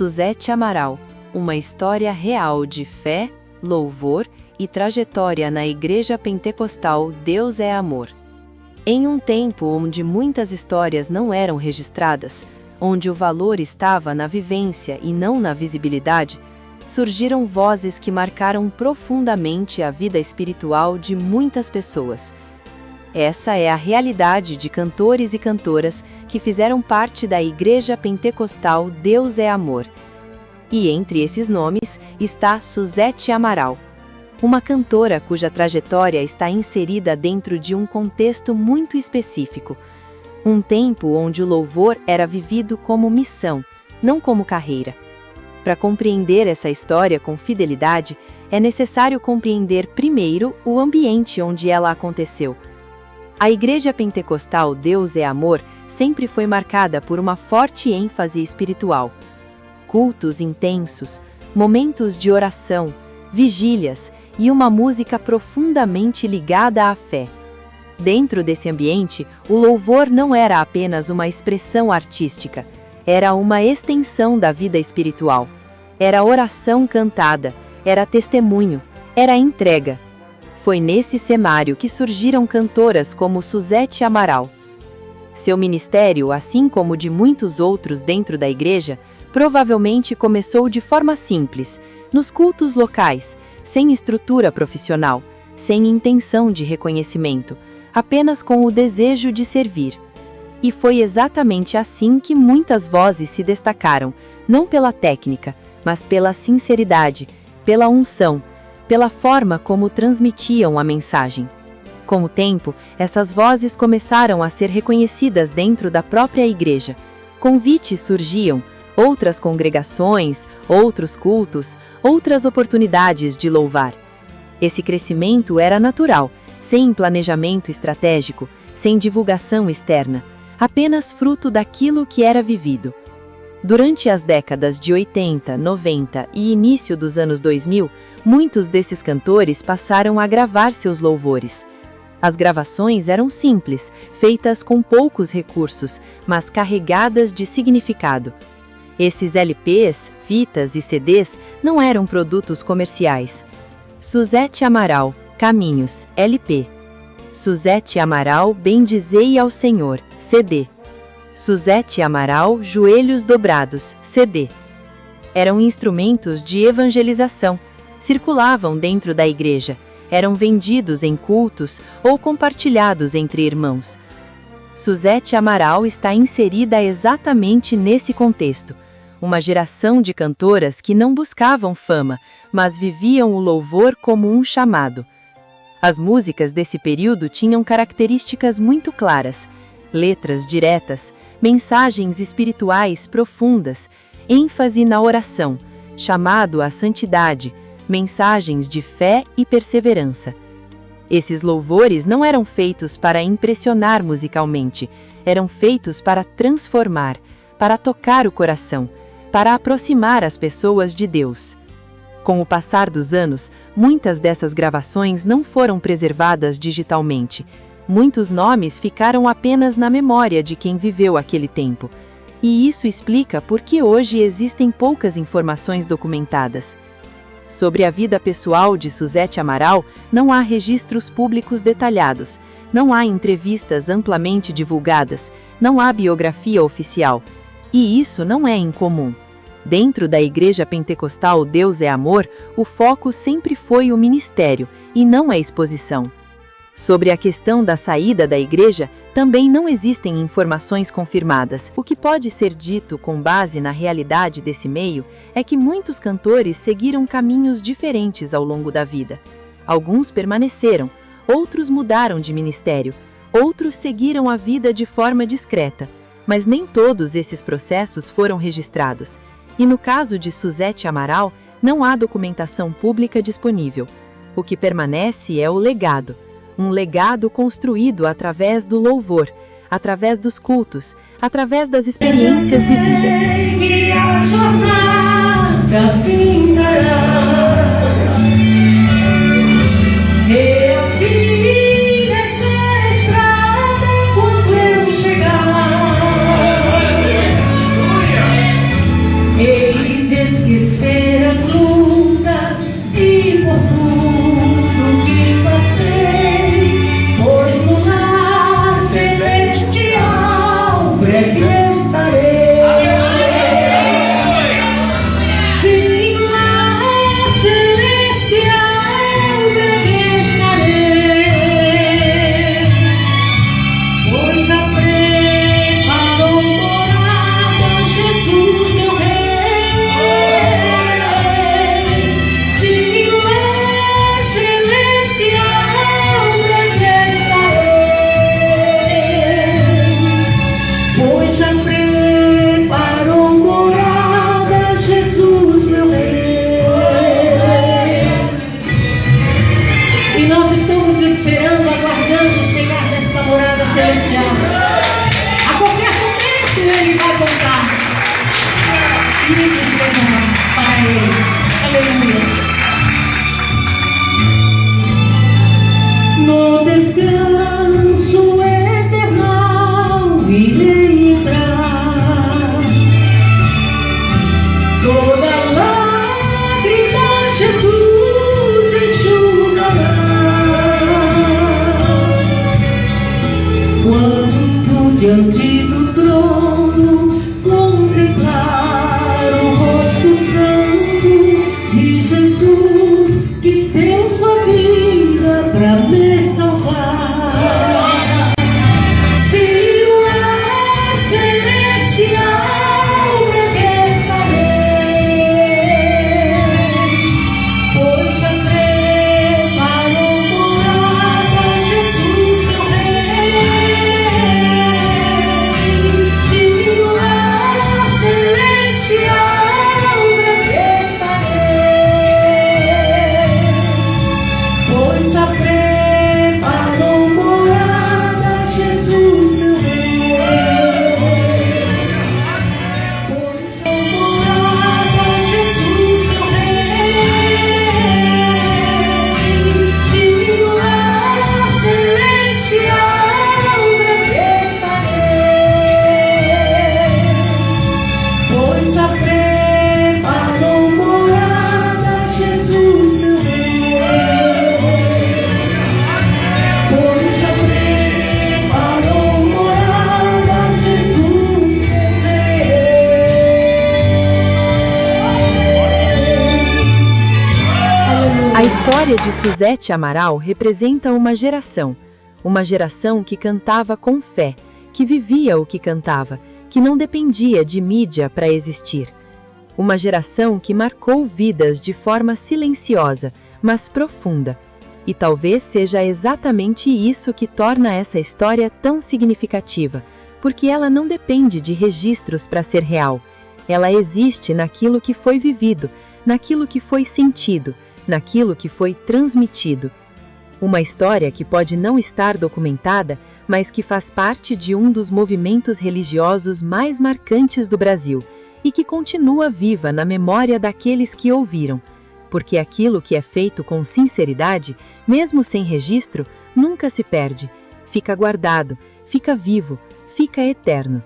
Suzete Amaral, uma história real de fé, louvor e trajetória na Igreja Pentecostal Deus é Amor. Em um tempo onde muitas histórias não eram registradas, onde o valor estava na vivência e não na visibilidade, surgiram vozes que marcaram profundamente a vida espiritual de muitas pessoas. Essa é a realidade de cantores e cantoras que fizeram parte da Igreja Pentecostal Deus é Amor. E entre esses nomes está Suzete Amaral, uma cantora cuja trajetória está inserida dentro de um contexto muito específico. Um tempo onde o louvor era vivido como missão, não como carreira. Para compreender essa história com fidelidade, é necessário compreender primeiro o ambiente onde ela aconteceu. A Igreja Pentecostal Deus é Amor sempre foi marcada por uma forte ênfase espiritual. Cultos intensos, momentos de oração, vigílias e uma música profundamente ligada à fé. Dentro desse ambiente, o louvor não era apenas uma expressão artística, era uma extensão da vida espiritual. Era oração cantada, era testemunho, era entrega. Foi nesse cenário que surgiram cantoras como Suzete Amaral. Seu ministério, assim como de muitos outros dentro da igreja, provavelmente começou de forma simples, nos cultos locais, sem estrutura profissional, sem intenção de reconhecimento, apenas com o desejo de servir. E foi exatamente assim que muitas vozes se destacaram, não pela técnica, mas pela sinceridade, pela unção, pela forma como transmitiam a mensagem. Com o tempo, essas vozes começaram a ser reconhecidas dentro da própria igreja. Convites surgiam, outras congregações, outros cultos, outras oportunidades de louvar. Esse crescimento era natural, sem planejamento estratégico, sem divulgação externa, apenas fruto daquilo que era vivido. Durante as décadas de 80, 90 e início dos anos 2000, muitos desses cantores passaram a gravar seus louvores. As gravações eram simples, feitas com poucos recursos, mas carregadas de significado. Esses LPs, fitas e CDs não eram produtos comerciais. Suzete Amaral, Caminhos, LP. Suzete Amaral, Bendizei ao Senhor, CD. Suzete Amaral, Joelhos Dobrados, CD. Eram instrumentos de evangelização, circulavam dentro da igreja, eram vendidos em cultos ou compartilhados entre irmãos. Suzete Amaral está inserida exatamente nesse contexto. Uma geração de cantoras que não buscavam fama, mas viviam o louvor como um chamado. As músicas desse período tinham características muito claras: letras diretas, mensagens espirituais profundas, ênfase na oração, chamado à santidade, mensagens de fé e perseverança. Esses louvores não eram feitos para impressionar musicalmente, eram feitos para transformar, para tocar o coração, para aproximar as pessoas de Deus. Com o passar dos anos, muitas dessas gravações não foram preservadas digitalmente. Muitos nomes ficaram apenas na memória de quem viveu aquele tempo. E isso explica por que hoje existem poucas informações documentadas. Sobre a vida pessoal de Suzete Amaral, não há registros públicos detalhados, não há entrevistas amplamente divulgadas, não há biografia oficial. E isso não é incomum. Dentro da Igreja Pentecostal Deus é Amor, o foco sempre foi o ministério, e não a exposição. Sobre a questão da saída da igreja, também não existem informações confirmadas. O que pode ser dito com base na realidade desse meio é que muitos cantores seguiram caminhos diferentes ao longo da vida. Alguns permaneceram, outros mudaram de ministério, outros seguiram a vida de forma discreta, mas nem todos esses processos foram registrados. E no caso de Suzete Amaral, não há documentação pública disponível. O que permanece é o legado. Um legado construído através do louvor, através dos cultos, através das experiências vividas. E a jornada findará. Reafirme essa estrada quando eu chegar. vai contar livros para ele. Aleluia. No descanso eternal irei entrar. Toda lágrima Jesus enxugará. Quando diante do trono contemplar o rosto santo de Jesus, que deu sua vida pra me salvar. Se o lar celestial que estarei, pois já preparou morada Jesus meu Rei. Se o lar celestial que estarei, pois já preparou morada Jesus meu Rei. Pois já morada Jesus meu Rei. Se o lar celestial que estarei, pois já preparou morada Jesus meu Rei. Pois já preparou morada Jesus meu Rei. A história de Suzete Amaral representa uma geração que cantava com fé, que vivia o que cantava, que não dependia de mídia para existir. Uma geração que marcou vidas de forma silenciosa, mas profunda. E talvez seja exatamente isso que torna essa história tão significativa, porque ela não depende de registros para ser real. Ela existe naquilo que foi vivido, naquilo que foi sentido, naquilo que foi transmitido. Uma história que pode não estar documentada, mas que faz parte de um dos movimentos religiosos mais marcantes do Brasil e que continua viva na memória daqueles que ouviram. Porque aquilo que é feito com sinceridade, mesmo sem registro, nunca se perde, fica guardado, fica vivo, fica eterno.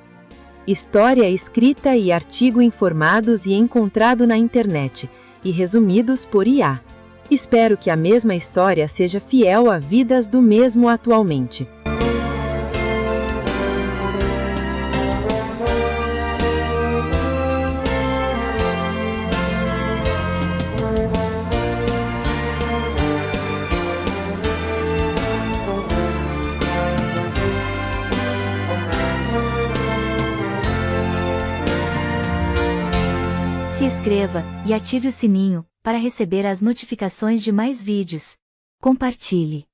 História escrita e artigo informados e encontrado na internet, e resumidos por IA. Espero que a mesma história seja fiel a vidas do mesmo atualmente. Se inscreva e ative o sininho para receber as notificações de mais vídeos. Compartilhe.